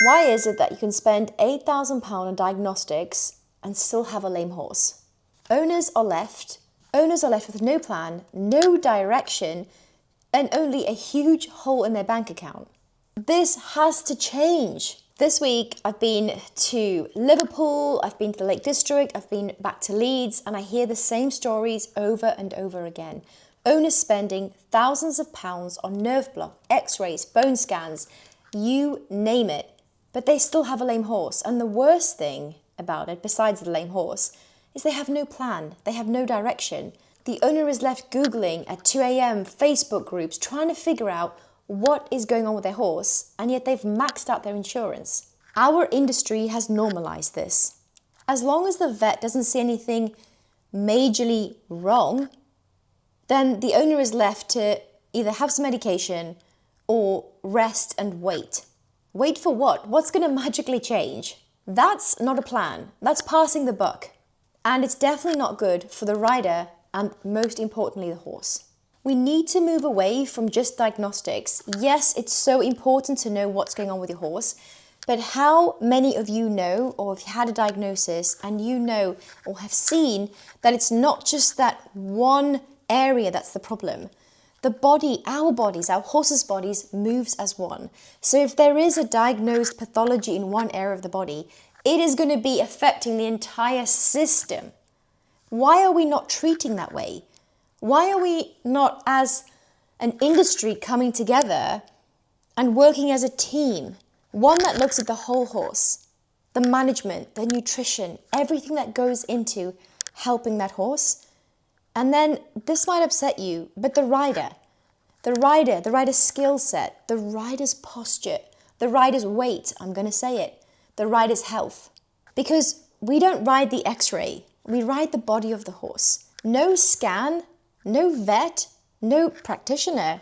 Why is it that you can spend £8,000 on diagnostics and still have a lame horse? Owners are left with no plan, no direction, and only a huge hole in their bank account. This has to change. This week, I've been to Liverpool, I've been to the Lake District, I've been back to Leeds, and I hear the same stories over and over again. Owners spending thousands of pounds on nerve block, x-rays, bone scans, you name it, but they still have a lame horse. And the worst thing about it, besides the lame horse, is they have no plan, they have no direction. The owner is left Googling at 2 a.m, Facebook groups, trying to figure out what is going on with their horse, and yet they've maxed out their insurance. Our industry has normalised this. As long as the vet doesn't see anything majorly wrong, then the owner is left to either have some medication or rest and wait. Wait for what? What's going to magically change? That's not a plan. That's passing the buck. And it's definitely not good for the rider and, most importantly, the horse. We need to move away from just diagnostics. Yes, it's so important to know what's going on with your horse, but how many of you know, or have had a diagnosis and you know or have seen that it's not just that one area that's the problem? The body, our bodies, our horses' bodies moves as one. So if there is a diagnosed pathology in one area of the body, it is going to be affecting the entire system. Why are we not treating that way? Why are we not, as an industry, coming together and working as a team? One that looks at the whole horse, the management, the nutrition, everything that goes into helping that horse. And then, this might upset you, but the rider's skill set, the rider's posture, the rider's weight, I'm going to say it, the rider's health. Because we don't ride the x-ray, we ride the body of the horse. No scan, no vet, no practitioner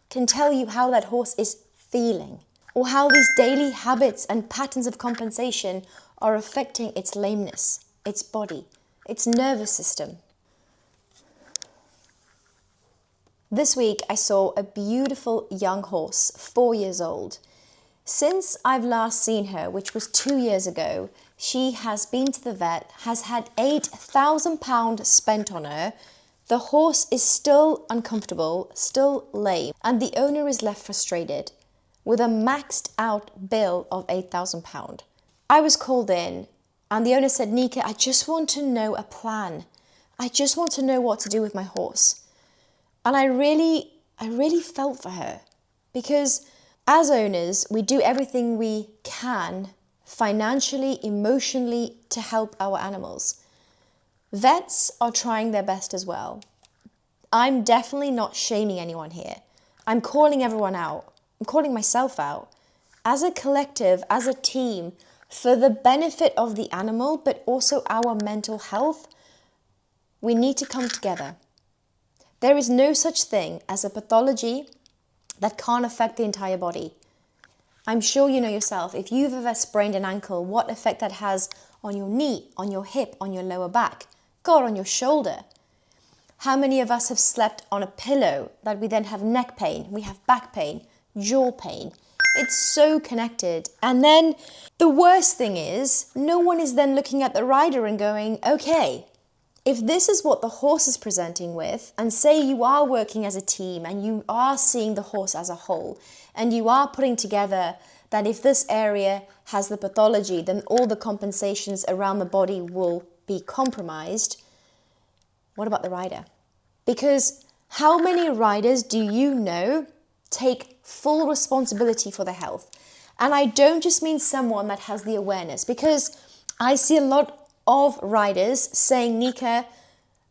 can tell you how that horse is feeling, or how these daily habits and patterns of compensation are affecting its lameness, its body, its nervous system. This week I saw a beautiful young horse, 4 years old. Since I've last seen her, which was 2 years ago, she has been to the vet, has had £8,000 spent on her. The horse is still uncomfortable, still lame, and the owner is left frustrated with a maxed out bill of £8,000. I was called in and the owner said, "Nika, I just want to know a plan. I just want to know what to do with my horse." And I really felt for her, because as owners, we do everything we can financially, emotionally to help our animals. Vets are trying their best as well. I'm definitely not shaming anyone here. I'm calling everyone out. I'm calling myself out. As a collective, as a team, for the benefit of the animal, but also our mental health, we need to come together. There is no such thing as a pathology that can't affect the entire body. I'm sure you know yourself, if you've ever sprained an ankle, what effect that has on your knee, on your hip, on your lower back, God, on your shoulder. How many of us have slept on a pillow that we then have neck pain, we have back pain, jaw pain? It's so connected. And then the worst thing is, no one is then looking at the rider and going, okay, if this is what the horse is presenting with, and say you are working as a team and you are seeing the horse as a whole, and you are putting together that if this area has the pathology, then all the compensations around the body will be compromised, what about the rider? Because how many riders do you know take full responsibility for their health? And I don't just mean someone that has the awareness, because I see a lot of riders saying, "Nika,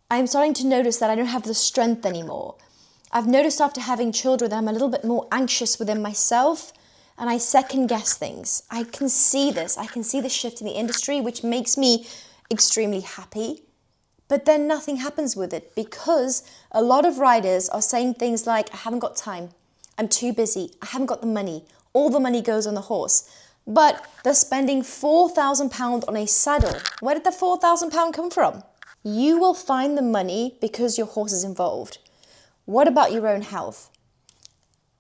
I'm starting to notice that I don't have the strength anymore. I've noticed after having children that I'm a little bit more anxious within myself and I second guess things." I can see this. I can see the shift in the industry, which makes me extremely happy. But then nothing happens with it, because a lot of riders are saying things like, "I haven't got time. I'm too busy. I haven't got the money. All the money goes on the horse." But they're spending £4,000 on a saddle. Where did the £4,000 come from? You will find the money because your horse is involved. What about your own health?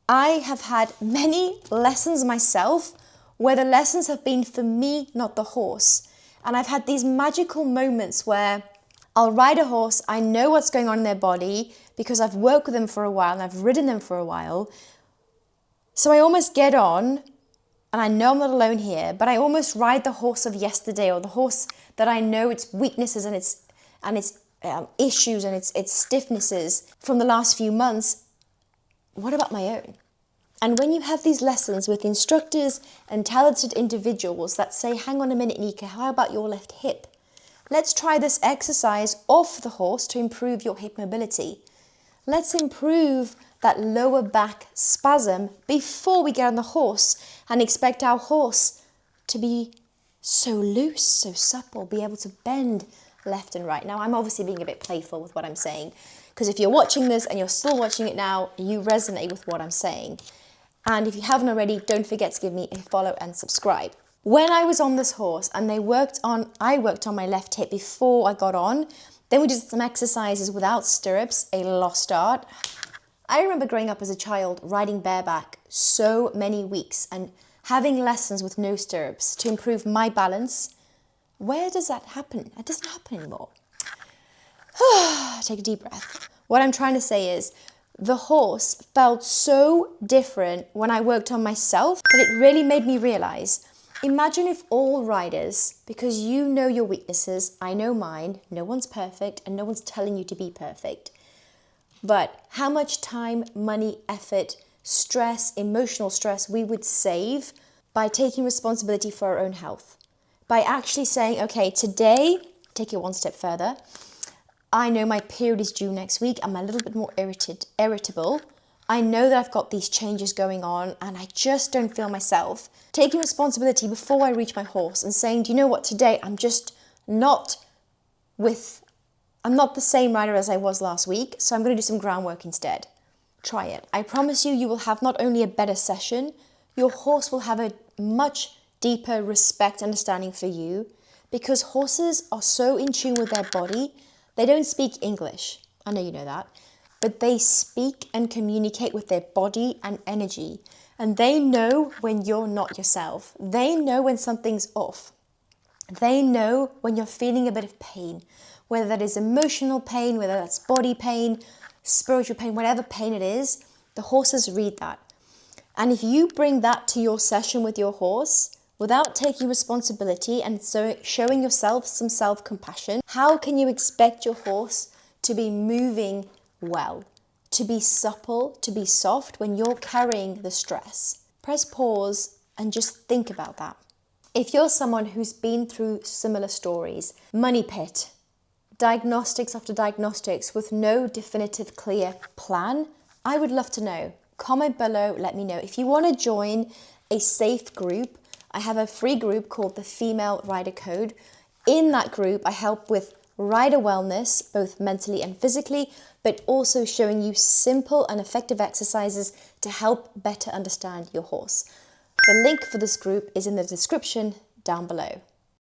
I have had many lessons myself where the lessons have been for me, not the horse. And I've had these magical moments where I'll ride a horse, I know what's going on in their body because I've worked with them for a while and I've ridden them for a while. So I almost get on, and I know I'm not alone here, but I almost ride the horse of yesterday, or the horse that I know its weaknesses and its issues and its stiffnesses from the last few months. What about my own? And when you have these lessons with instructors and talented individuals that say, hang on a minute, Nika, how about your left hip? Let's try this exercise off the horse to improve your hip mobility. Let's improve that lower back spasm before we get on the horse and expect our horse to be so loose, so supple, be able to bend left and right. Now, I'm obviously being a bit playful with what I'm saying, because if you're watching this and you're still watching it now, you resonate with what I'm saying. And if you haven't already, don't forget to give me a follow and subscribe. When I was on this horse and I worked on my left hip before I got on, then we did some exercises without stirrups, a lost art. I remember growing up as a child riding bareback so many weeks and having lessons with no stirrups to improve my balance. Where does that happen? It doesn't happen anymore. Take a deep breath. What I'm trying to say is, the horse felt so different when I worked on myself that it really made me realize, imagine if all riders, because you know your weaknesses, I know mine, no one's perfect and no one's telling you to be perfect, but how much time, money, effort, stress, emotional stress we would save by taking responsibility for our own health. By actually saying, okay, today, take it one step further, I know my period is due next week. I'm a little bit more irritable. I know that I've got these changes going on and I just don't feel myself. Taking responsibility before I reach my horse and saying, do you know what, today I'm not the same rider as I was last week, so I'm going to do some groundwork instead. Try it. I promise you, you will have not only a better session, your horse will have a much deeper respect, understanding for you, because horses are so in tune with their body. They don't speak English. I know you know that. But they speak and communicate with their body and energy. And they know when you're not yourself. They know when something's off. They know when you're feeling a bit of pain, whether that is emotional pain, whether that's body pain, spiritual pain, whatever pain it is, the horses read that. And if you bring that to your session with your horse, without taking responsibility and so showing yourself some self-compassion, how can you expect your horse to be moving well, to be supple, to be soft when you're carrying the stress? Press pause and just think about that. If you're someone who's been through similar stories, money pit, diagnostics after diagnostics with no definitive clear plan, I would love to know. Comment below, let me know. If you want to join a safe group, I have a free group called the Female Rider Code. In that group, I help with rider wellness, both mentally and physically, but also showing you simple and effective exercises to help better understand your horse. The link for this group is in the description down below.